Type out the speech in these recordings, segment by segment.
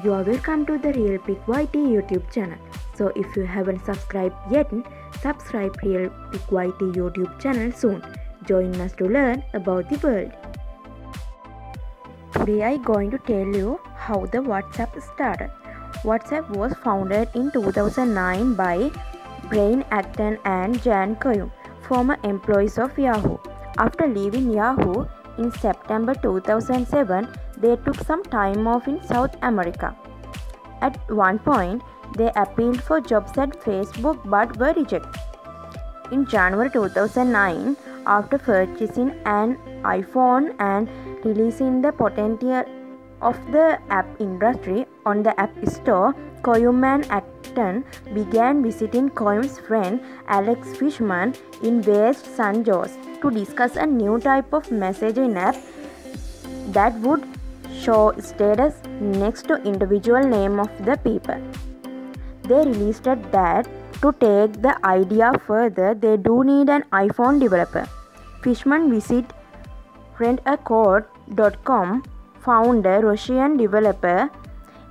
You are welcome to the Real Pick YT YouTube channel. So if you haven't subscribed yet, subscribe Real Pick YT YouTube channel soon. Join us to learn about the world. Today I am going to tell you how the WhatsApp started. WhatsApp was founded in 2009 by Brian Acton and Jan Koum, former employees of Yahoo. After leaving Yahoo in September 2007, they took some time off in South America. At one point, they appealed for jobs at Facebook but were rejected. In January 2009, after purchasing an iPhone and releasing the potential of the app industry on the App Store, Koum and Acton began visiting Koum's friend Alex Fishman in West San Jose to discuss a new type of messaging app that would show status next to individual name of the people. They realized that to take the idea further, they do need an iPhone developer. Fishman visited rentacode.com, found a Russian developer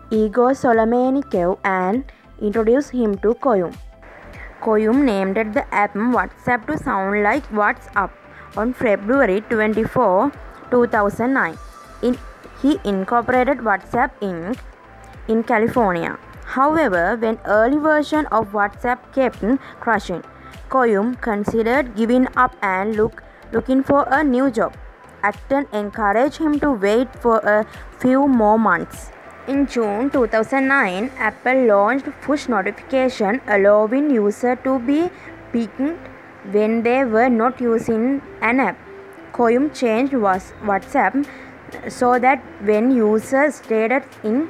Igor Solomennikov and introduced him to Koum. Koum named the app WhatsApp to sound like WhatsApp on February 24, 2009. He incorporated WhatsApp Inc. in California. However, when early version of WhatsApp kept crashing, Koum considered giving up and looking for a new job. Acton encouraged him to wait for a few more months. In June 2009, Apple launched push notification allowing users to be pinged when they were not using an app. Koum changed WhatsApp so that when users stated in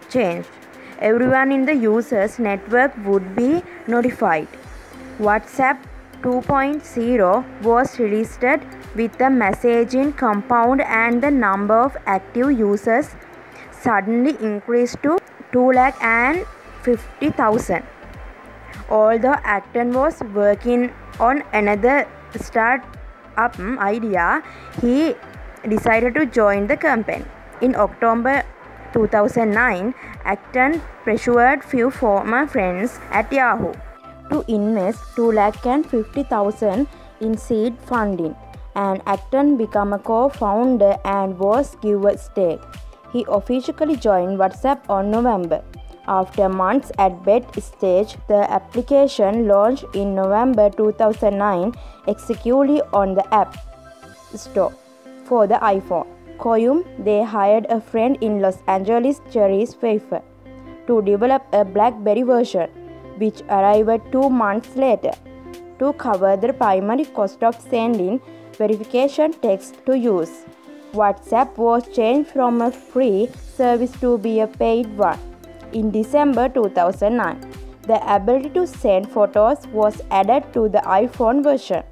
changed, everyone in the user's network would be notified. WhatsApp 2.0 was released with the messaging compound and the number of active users suddenly increased to 250,000. Although Acton was working on another startup idea, he decided to join the company. In October 2009, Acton pressured few former friends at Yahoo to invest 250,000 in seed funding, and Acton became a co-founder and was given a stake. He officially joined WhatsApp on November. After months at beta stage, the application launched in November 2009 exclusively on the App Store for the iPhone. Koum they hired a friend in Los Angeles, Jerry Pfeiffer, to develop a BlackBerry version, which arrived 2 months later. To cover the primary cost of sending verification text to use, WhatsApp was changed from a free service to be a paid one. In December 2009, the ability to send photos was added to the iPhone version.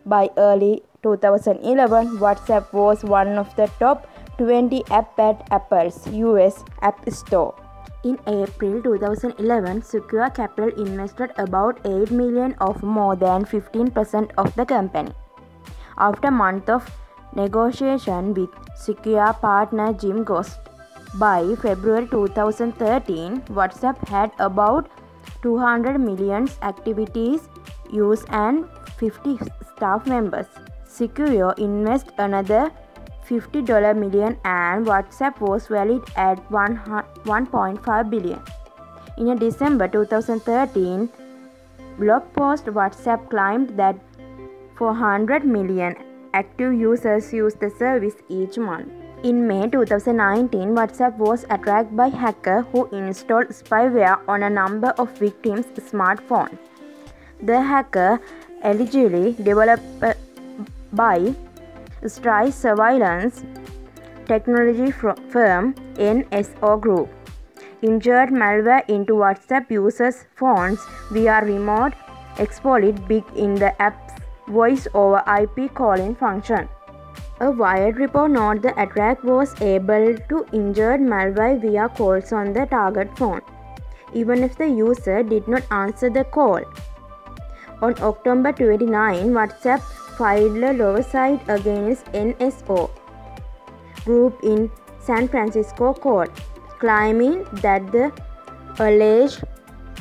By early 2011, WhatsApp was one of the top 20 apps at Apple's US App Store. In April 2011, Sequoia Capital invested about $8 million of more than 15% of the company. After months of negotiation with Sequoia partner Jim Ghost, by February 2013, WhatsApp had about 200 million activities used and 50 staff members. Sequoia invested another $50 million and WhatsApp was valued at $1.5 billion. In a December 2013 blog post, WhatsApp claimed that 400 million active users use the service each month. In May 2019, WhatsApp was attacked by hackers who installed spyware on a number of victims' smartphones. The hacker, allegedly developed by Stryve surveillance technology firm NSO Group, injected malware into WhatsApp users' phones via remote exploit built in the app's voice over IP calling function. A Wired report noted the attack was able to injure malware via calls on the target phone, even if the user did not answer the call. On October 29, WhatsApp filed a lawsuit against NSO Group in San Francisco court, claiming that the alleged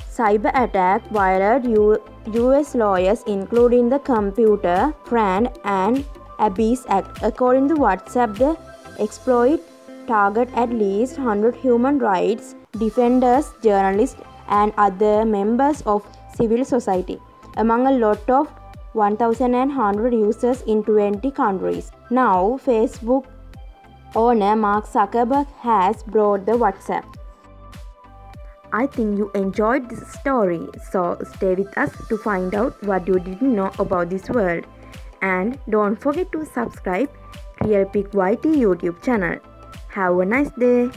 cyber attack violated US lawyers, including the Computer Fraud and Abuse Act. According to WhatsApp, the exploit targeted at least 100 human rights defenders, journalists, and other members of civil society, among a lot of 1,100 users in 20 countries. Now, Facebook owner Mark Zuckerberg has bought the WhatsApp. I think you enjoyed this story, so stay with us to find out what you didn't know about this world. And don't forget to subscribe Real Pic YT YouTube channel. Have a nice day.